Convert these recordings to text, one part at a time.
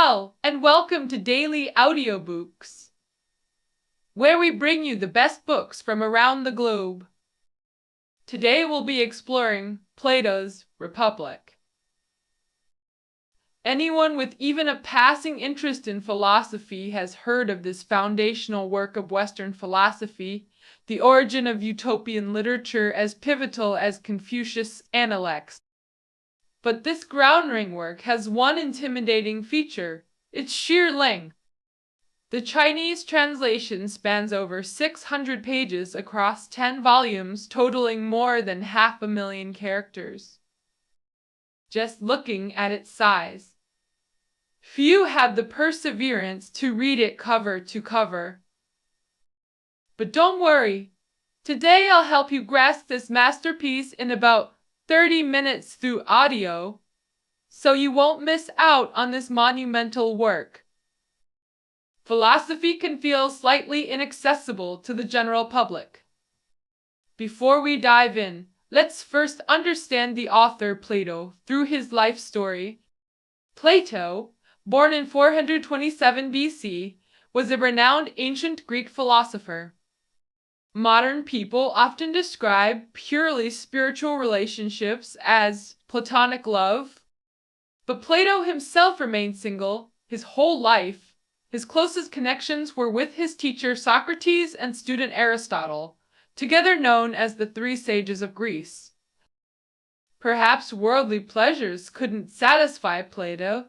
Hello, and welcome to Daily Audiobooks, where we bring you the best books from around the globe. Today we'll be exploring Plato's Republic. Anyone with even a passing interest in philosophy has heard of this foundational work of Western philosophy, the origin of utopian literature as pivotal as Confucius' Analects. But this groundbreaking work has one intimidating feature: its sheer length. The Chinese translation spans over 600 pages across 10 volumes, totaling more than 500,000 characters. Just looking at its size, few have the perseverance to read it cover to cover. But don't worry, today I'll help you grasp this masterpiece in about 30 minutes through audio, so you won't miss out on this monumental work. Philosophy can feel slightly inaccessible to the general public. Before we dive in, let's first understand the author Plato through his life story. Plato, born in 427 BC, was a renowned ancient Greek philosopher. Modern people often describe purely spiritual relationships as platonic love, but Plato himself remained single his whole life. His closest connections were with his teacher Socrates and student Aristotle, together known as the Three Sages of Greece. Perhaps worldly pleasures couldn't satisfy Plato.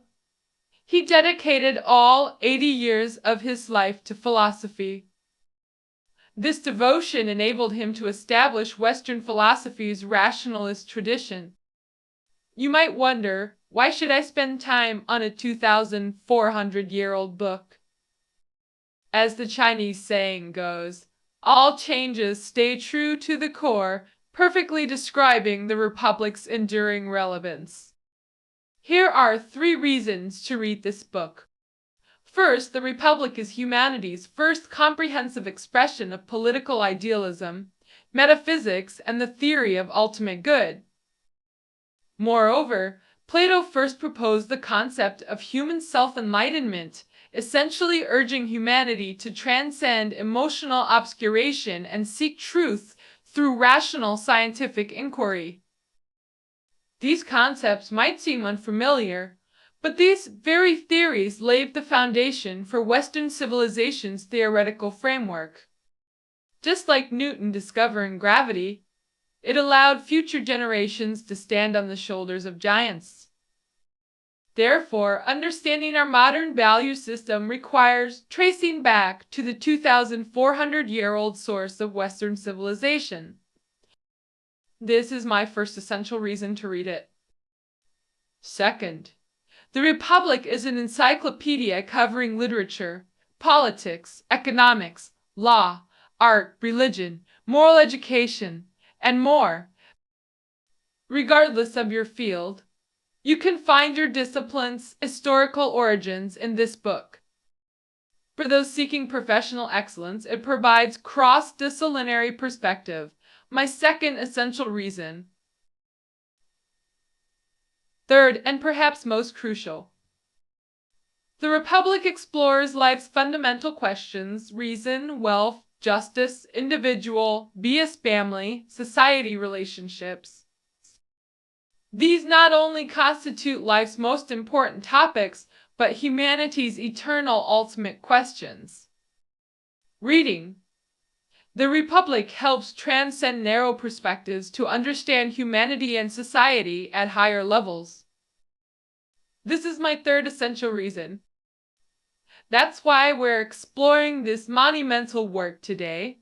He dedicated all 80 years of his life to philosophy. This devotion enabled him to establish Western philosophy's rationalist tradition. You might wonder, why should I spend time on a 2,400-year-old book? As the Chinese saying goes, all changes stay true to the core, perfectly describing the Republic's enduring relevance. Here are 3 reasons to read this book. First, the Republic is humanity's first comprehensive expression of political idealism, metaphysics, and the theory of ultimate good. Moreover, Plato first proposed the concept of human self-enlightenment, essentially urging humanity to transcend emotional obscuration and seek truth through rational scientific inquiry. These concepts might seem unfamiliar, but these very theories laid the foundation for Western civilization's theoretical framework. Just like Newton discovering gravity, it allowed future generations to stand on the shoulders of giants. Therefore, understanding our modern value system requires tracing back to the 2,400-year-old source of Western civilization. This is my first essential reason to read it. Second, the Republic is an encyclopedia covering literature, politics, economics, law, art, religion, moral education, and more. Regardless of your field, you can find your discipline's historical origins in this book. For those seeking professional excellence, it provides cross-disciplinary perspective, my second essential reason. Third, and perhaps most crucial, the Republic explores life's fundamental questions: reason, wealth, justice, individual, vs. family, society relationships. These not only constitute life's most important topics, but humanity's eternal ultimate questions. Reading The Republic helps transcend narrow perspectives to understand humanity and society at higher levels. This is my third essential reason. That's why we're exploring this monumental work today.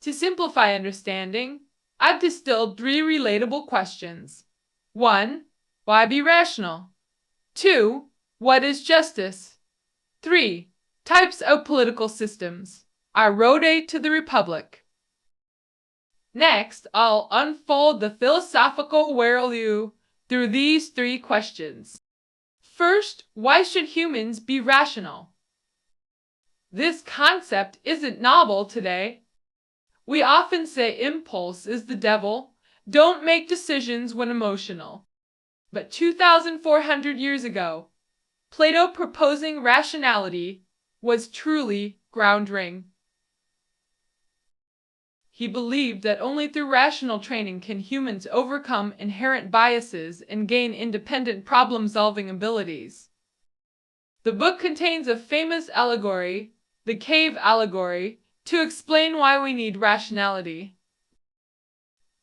To simplify understanding, I've distilled 3 relatable questions. 1. Why be rational? 2. What is justice? 3. Types of political systems. I rotate to the Republic. Next, I'll unfold the philosophical worldview through these 3 questions. First, why should humans be rational? This concept isn't novel today. We often say impulse is the devil. Don't make decisions when emotional. But 2,400 years ago, Plato proposing rationality was truly groundbreaking. He believed that only through rational training can humans overcome inherent biases and gain independent problem-solving abilities. The book contains a famous allegory, the cave allegory, to explain why we need rationality.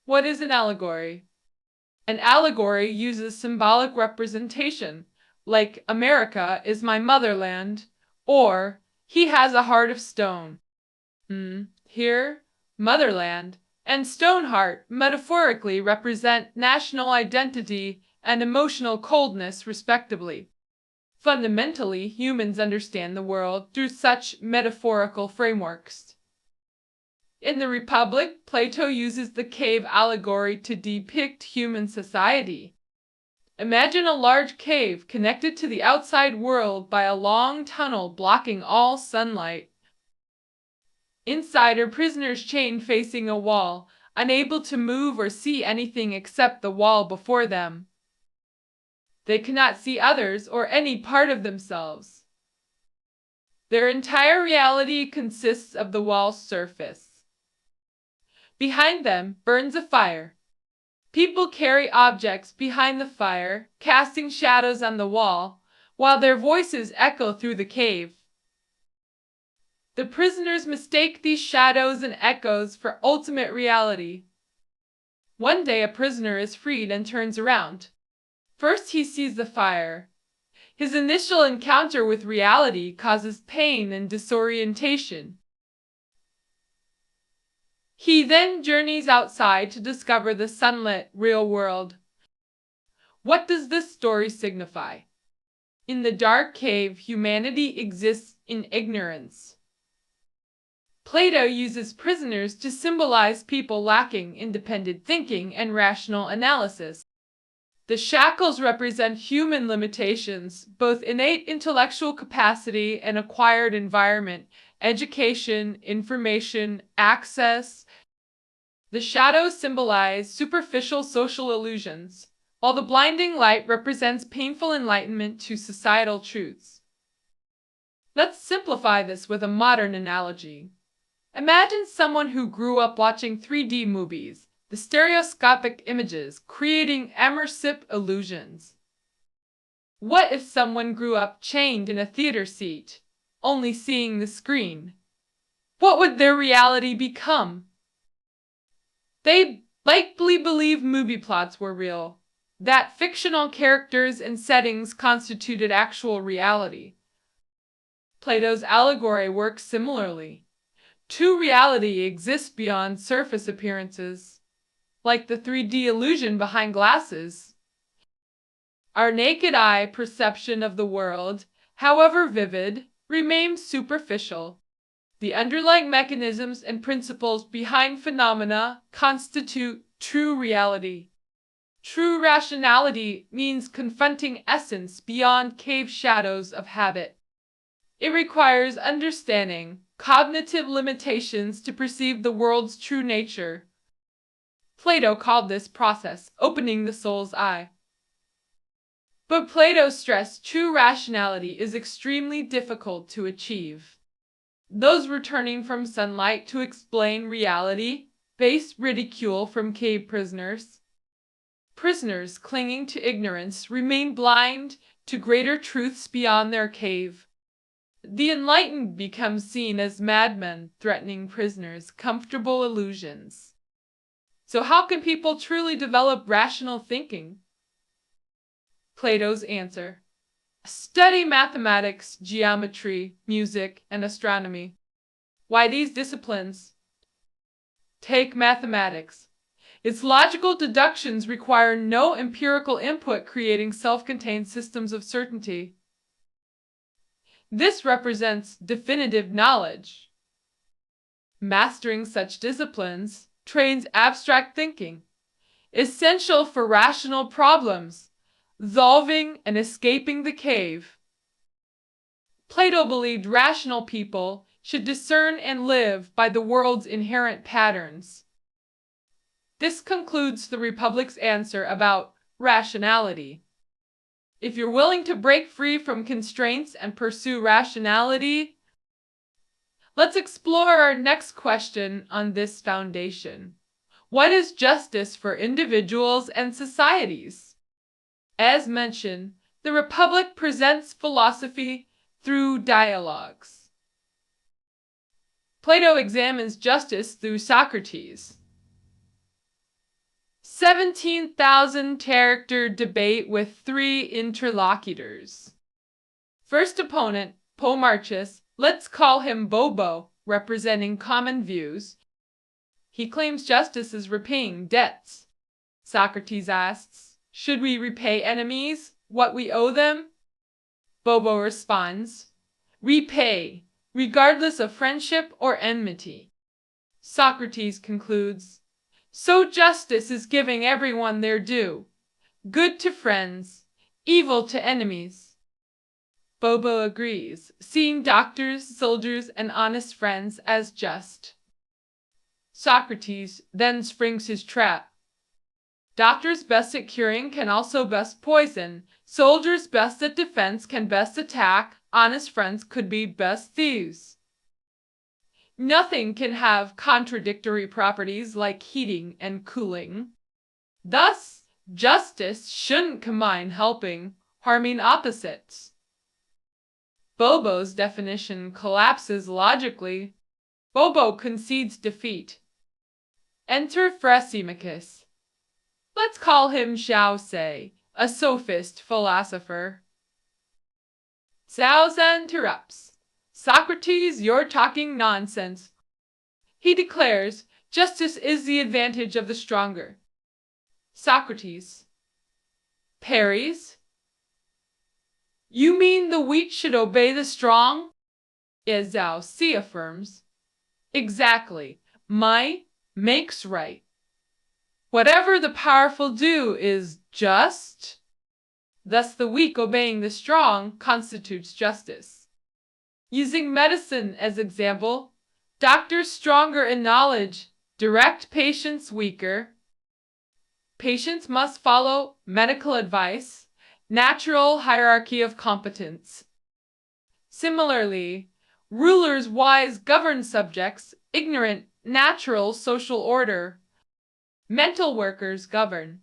What is an allegory? An allegory uses symbolic representation, like America is my motherland, or he has a heart of stone. Here, motherland and Stoneheart metaphorically represent national identity and emotional coldness respectively. Fundamentally, humans understand the world through such metaphorical frameworks. In the Republic, Plato uses the cave allegory to depict human society. Imagine a large cave connected to the outside world by a long tunnel blocking all sunlight. Inside are prisoners chained facing a wall, unable to move or see anything except the wall before them. They cannot see others or any part of themselves. Their entire reality consists of the wall's surface. Behind them burns a fire. People carry objects behind the fire, casting shadows on the wall, while their voices echo through the cave. The prisoners mistake these shadows and echoes for ultimate reality. One day a prisoner is freed and turns around. First he sees the fire. His initial encounter with reality causes pain and disorientation. He then journeys outside to discover the sunlit, real world. What does this story signify? In the dark cave, humanity exists in ignorance. Plato uses prisoners to symbolize people lacking independent thinking and rational analysis. The shackles represent human limitations, both innate intellectual capacity and acquired environment, education, information, access. The shadows symbolize superficial social illusions, while the blinding light represents painful enlightenment to societal truths. Let's simplify this with a modern analogy. Imagine someone who grew up watching 3D movies, the stereoscopic images, creating immersive illusions. What if someone grew up chained in a theater seat, only seeing the screen? What would their reality become? They likely believe movie plots were real, that fictional characters and settings constituted actual reality. Plato's allegory works similarly. True reality exists beyond surface appearances, like the 3D illusion behind glasses. Our naked eye perception of the world, however vivid, remains superficial. The underlying mechanisms and principles behind phenomena constitute true reality. True rationality means confronting essence beyond cave shadows of habit. It requires understanding cognitive limitations to perceive the world's true nature. Plato called this process opening the soul's eye. But Plato stressed true rationality is extremely difficult to achieve. Those returning from sunlight to explain reality face ridicule from cave prisoners. Prisoners clinging to ignorance remain blind to greater truths beyond their cave. The enlightened become seen as madmen threatening prisoners' comfortable illusions. So how can people truly develop rational thinking? Plato's answer: study mathematics, geometry, music, and astronomy. Why these disciplines? Take mathematics. Its logical deductions require no empirical input, creating self-contained systems of certainty. This represents definitive knowledge. Mastering such disciplines trains abstract thinking, essential for rational problems, solving and escaping the cave. Plato believed rational people should discern and live by the world's inherent patterns. This concludes the Republic's answer about rationality. If you're willing to break free from constraints and pursue rationality, let's explore our next question on this foundation. What is justice for individuals and societies? As mentioned, the Republic presents philosophy through dialogues. Plato examines justice through Socrates. 17,000 character debate with 3 interlocutors. First opponent, Polemarchus, let's call him Bobo, representing common views. He claims justice is repaying debts. Socrates asks, should we repay enemies what we owe them? Bobo responds, repay, regardless of friendship or enmity. Socrates concludes, so justice is giving everyone their due, good to friends, evil to enemies. Bobo agrees, seeing doctors, soldiers, and honest friends as just. Socrates then springs his trap. Doctors best at curing can also best poison, soldiers best at defense can best attack, honest friends could be best thieves. Nothing can have contradictory properties like heating and cooling. Thus, justice shouldn't combine helping, harming opposites. Bobo's definition collapses logically. Bobo concedes defeat. Enter Thrasymachus. Let's call him Xiao Sei, a sophist philosopher. Cao interrupts. Socrates, you're talking nonsense. He declares, justice is the advantage of the stronger. Socrates parries. You mean the weak should obey the strong? As Cao Sei affirms. Exactly. Might makes right. Whatever the powerful do is just. Thus the weak obeying the strong constitutes justice. Using medicine as example, doctors stronger in knowledge direct patients weaker. Patients must follow medical advice, natural hierarchy of competence. Similarly, rulers wise govern subjects, ignorant natural social order. Mental workers govern.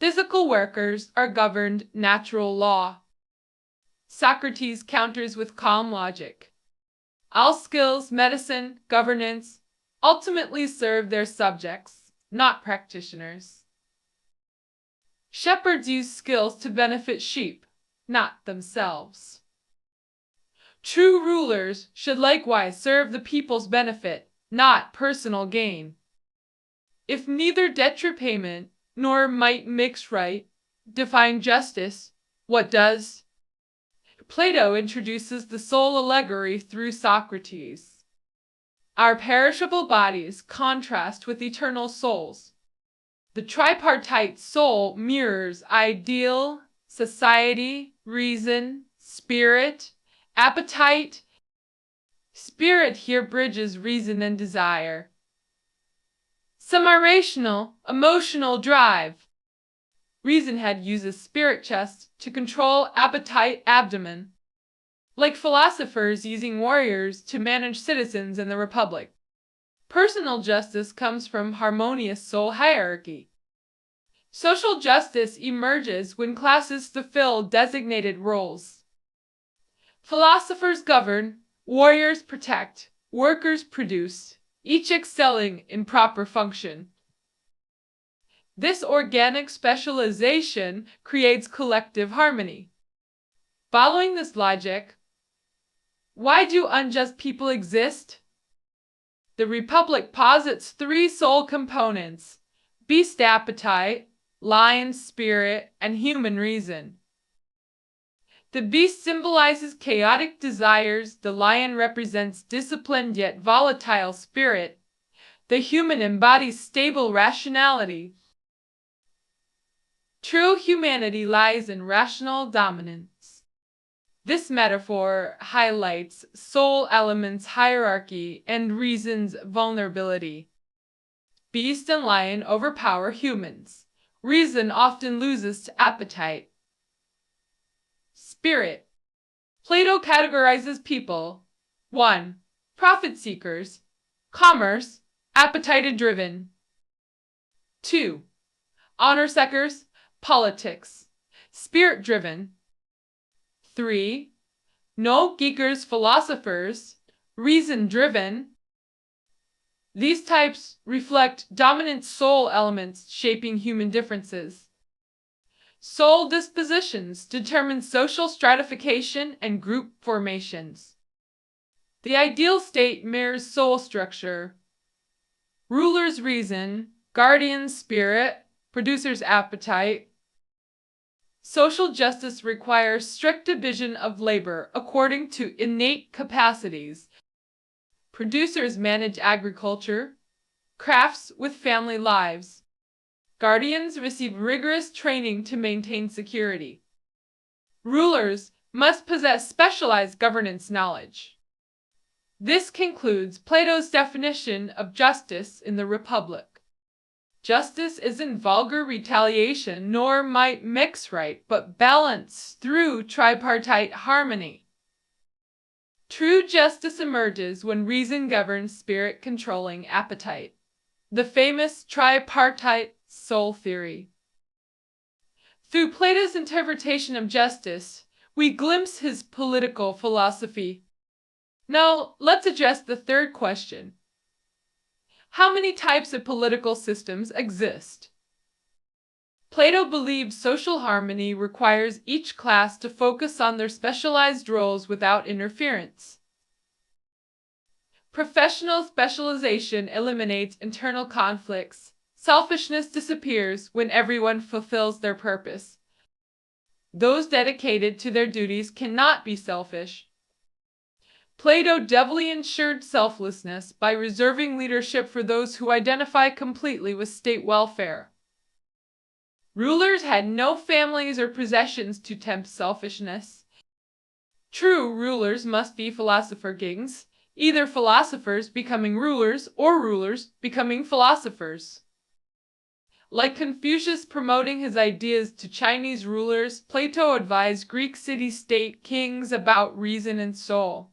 Physical workers are governed natural law. Socrates counters with calm logic. All skills, medicine, governance, ultimately serve their subjects, not practitioners. Shepherds use skills to benefit sheep, not themselves. True rulers should likewise serve the people's benefit, not personal gain. If neither debt repayment nor might mix right define justice, what does? Plato introduces the soul allegory through Socrates. Our perishable bodies contrast with eternal souls. The tripartite soul mirrors ideal, society, reason, spirit, appetite. Spirit here bridges reason and desire. Some are rational, emotional drive. Reason head uses spirit chest to control appetite abdomen, like philosophers using warriors to manage citizens in the Republic. Personal justice comes from harmonious soul hierarchy. Social justice emerges when classes fulfill designated roles. Philosophers govern, warriors protect, workers produce, each excelling in proper function. This organic specialization creates collective harmony. Following this logic, why do unjust people exist? The Republic posits 3 soul components: beast appetite, lion spirit, and human reason. The beast symbolizes chaotic desires, the lion represents disciplined yet volatile spirit, the human embodies stable rationality. True humanity lies in rational dominance. This metaphor highlights soul elements' hierarchy and reason's vulnerability. Beast and lion overpower humans. reason often loses to appetite. Spirit. Plato categorizes people. 1. Profit seekers, commerce, appetite-driven. 2. Honor seekers, politics, spirit-driven. 3. No geekers, philosophers, reason-driven. These types reflect dominant soul elements shaping human differences. Soul dispositions determine social stratification and group formations. The ideal state mirrors soul structure. Rulers reason, guardians spirit, producers appetite. Social justice requires strict division of labor according to innate capacities. Producers manage agriculture, crafts with family lives. Guardians receive rigorous training to maintain security. Rulers must possess specialized governance knowledge. This concludes Plato's definition of justice in the Republic. Justice isn't vulgar retaliation nor might mix right, but balance through tripartite harmony. True justice emerges when reason governs spirit controlling appetite. The famous tripartite soul theory. Through Plato's interpretation of justice, we glimpse his political philosophy. Now, let's address the third question. How many types of political systems exist? Plato believed social harmony requires each class to focus on their specialized roles without interference. Professional specialization eliminates internal conflicts. Selfishness disappears when everyone fulfills their purpose. Those dedicated to their duties cannot be selfish. Plato doubly ensured selflessness by reserving leadership for those who identify completely with state welfare. Rulers had no families or possessions to tempt selfishness. True rulers must be philosopher kings, either philosophers becoming rulers or rulers becoming philosophers. Like Confucius promoting his ideas to Chinese rulers, Plato advised Greek city-state kings about reason and soul.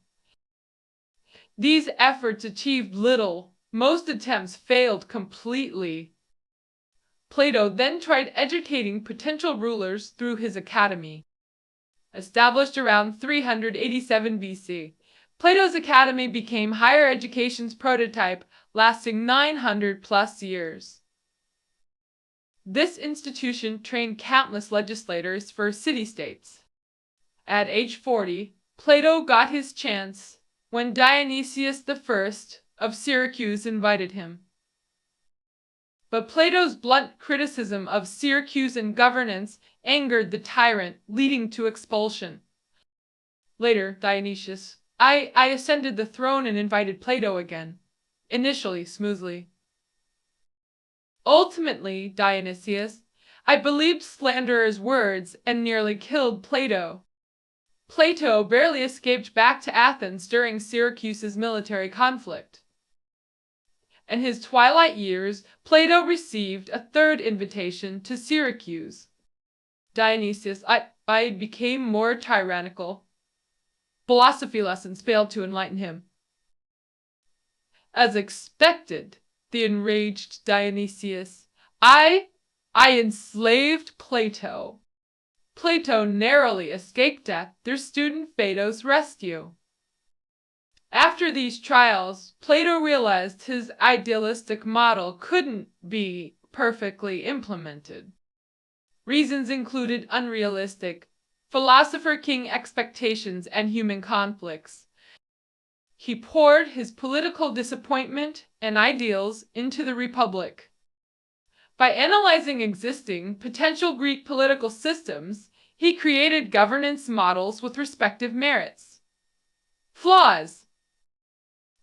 These efforts achieved little. Most attempts failed completely. Plato then tried educating potential rulers through his academy. Established around 387 BC, Plato's academy became higher education's prototype, lasting 900 plus years. This institution trained countless legislators for city-states. At age 40, Plato got his chance when Dionysius I of Syracuse invited him. But Plato's blunt criticism of Syracusan governance angered the tyrant, leading to expulsion. Later, Dionysius I ascended the throne and invited Plato again, initially smoothly. Ultimately, Dionysius, I believed slanderers' words and nearly killed Plato. Plato barely escaped back to Athens during Syracuse's military conflict. In his twilight years, Plato received a third invitation to Syracuse. Dionysius I became more tyrannical. Philosophy lessons failed to enlighten him. As expected, the enraged Dionysius, I enslaved Plato. Plato narrowly escaped death through student Phaedo's rescue. After these trials, Plato realized his idealistic model couldn't be perfectly implemented. Reasons included unrealistic, philosopher-king expectations and human conflicts. He poured his political disappointment and ideals into the Republic. By analyzing existing potential Greek political systems, he created governance models with respective merits. Flaws.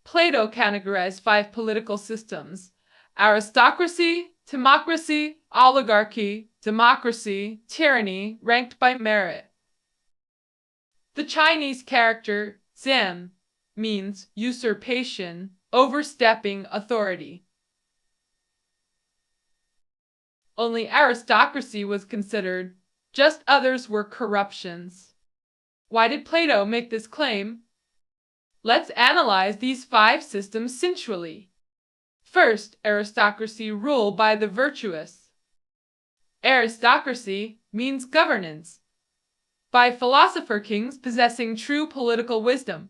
Plato categorized 5 political systems: aristocracy, timocracy, oligarchy, democracy, tyranny, ranked by merit. The Chinese character zan means usurpation, overstepping authority. Only aristocracy was considered, just others were corruptions. Why did Plato make this claim? Let's analyze these 5 systems sensually. First, aristocracy rule by the virtuous. Aristocracy means governance by philosopher kings possessing true political wisdom.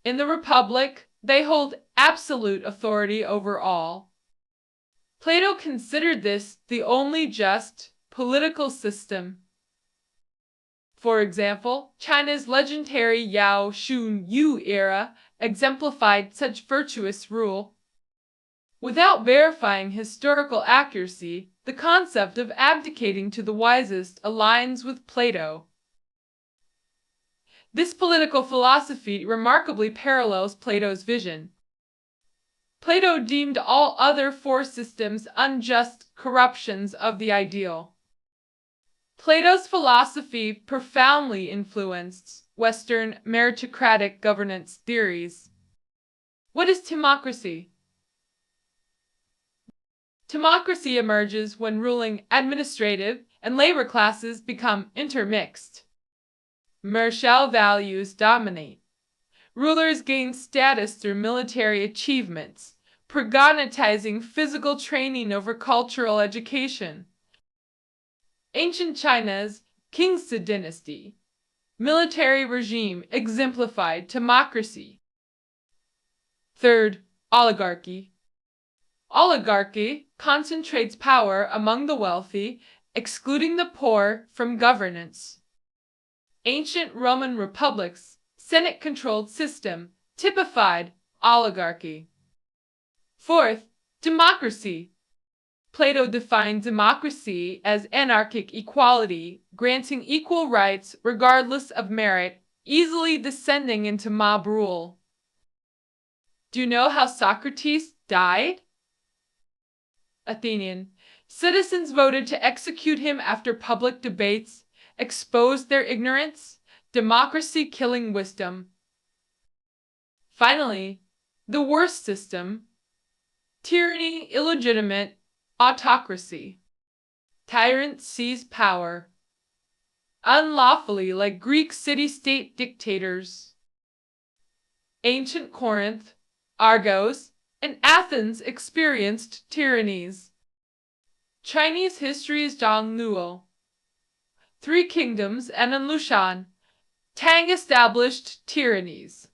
In the Republic, they hold absolute authority over all. Plato considered this the only just political system. For example, China's legendary Yao Shun Yu era exemplified such virtuous rule. Without verifying historical accuracy, the concept of abdicating to the wisest aligns with Plato. This political philosophy remarkably parallels Plato's vision. Plato deemed all other 4 systems unjust corruptions of the ideal. Plato's philosophy profoundly influenced Western meritocratic governance theories. What is democracy? Democracy emerges when ruling administrative and labor classes become intermixed. Martial values dominate. Rulers gain status through military achievements, prioritizing physical training over cultural education. Ancient China's Qingzi dynasty military regime exemplified democracy. Third, oligarchy. Oligarchy concentrates power among the wealthy, excluding the poor from governance. Ancient Roman republics Senate-controlled system typified oligarchy. Fourth, democracy. Plato defined democracy as anarchic equality, granting equal rights regardless of merit, easily descending into mob rule. Do you know how Socrates died? Athenian. Citizens voted to execute him after public debates exposed their ignorance. Democracy killing wisdom. Finally, the worst system. Tyranny, illegitimate, autocracy. Tyrants seize power unlawfully like Greek city-state dictators. Ancient Corinth, Argos, and Athens experienced tyrannies. Chinese history's Zhang Nuo. 3 Kingdoms and in Lushan, Tang established tyrannies.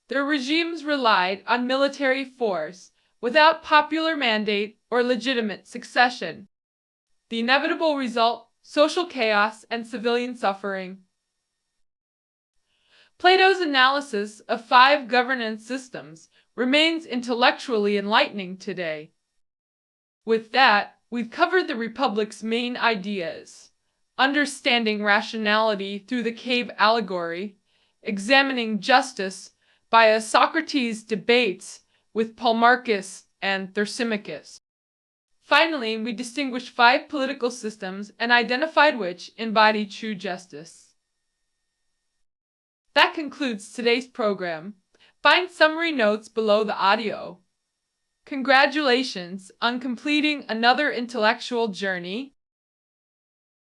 Their regimes relied on military force without popular mandate or legitimate succession. The inevitable result, social chaos and civilian suffering. Plato's analysis of 5 governance systems remains intellectually enlightening today. With that, we've covered the Republic's main ideas. Understanding rationality through the cave allegory, examining justice via Socrates' debates with Polemarchus and Thrasymachus. Finally, we distinguished 5 political systems and identified which embody true justice. That concludes today's program. Find summary notes below the audio. Congratulations on completing another intellectual journey.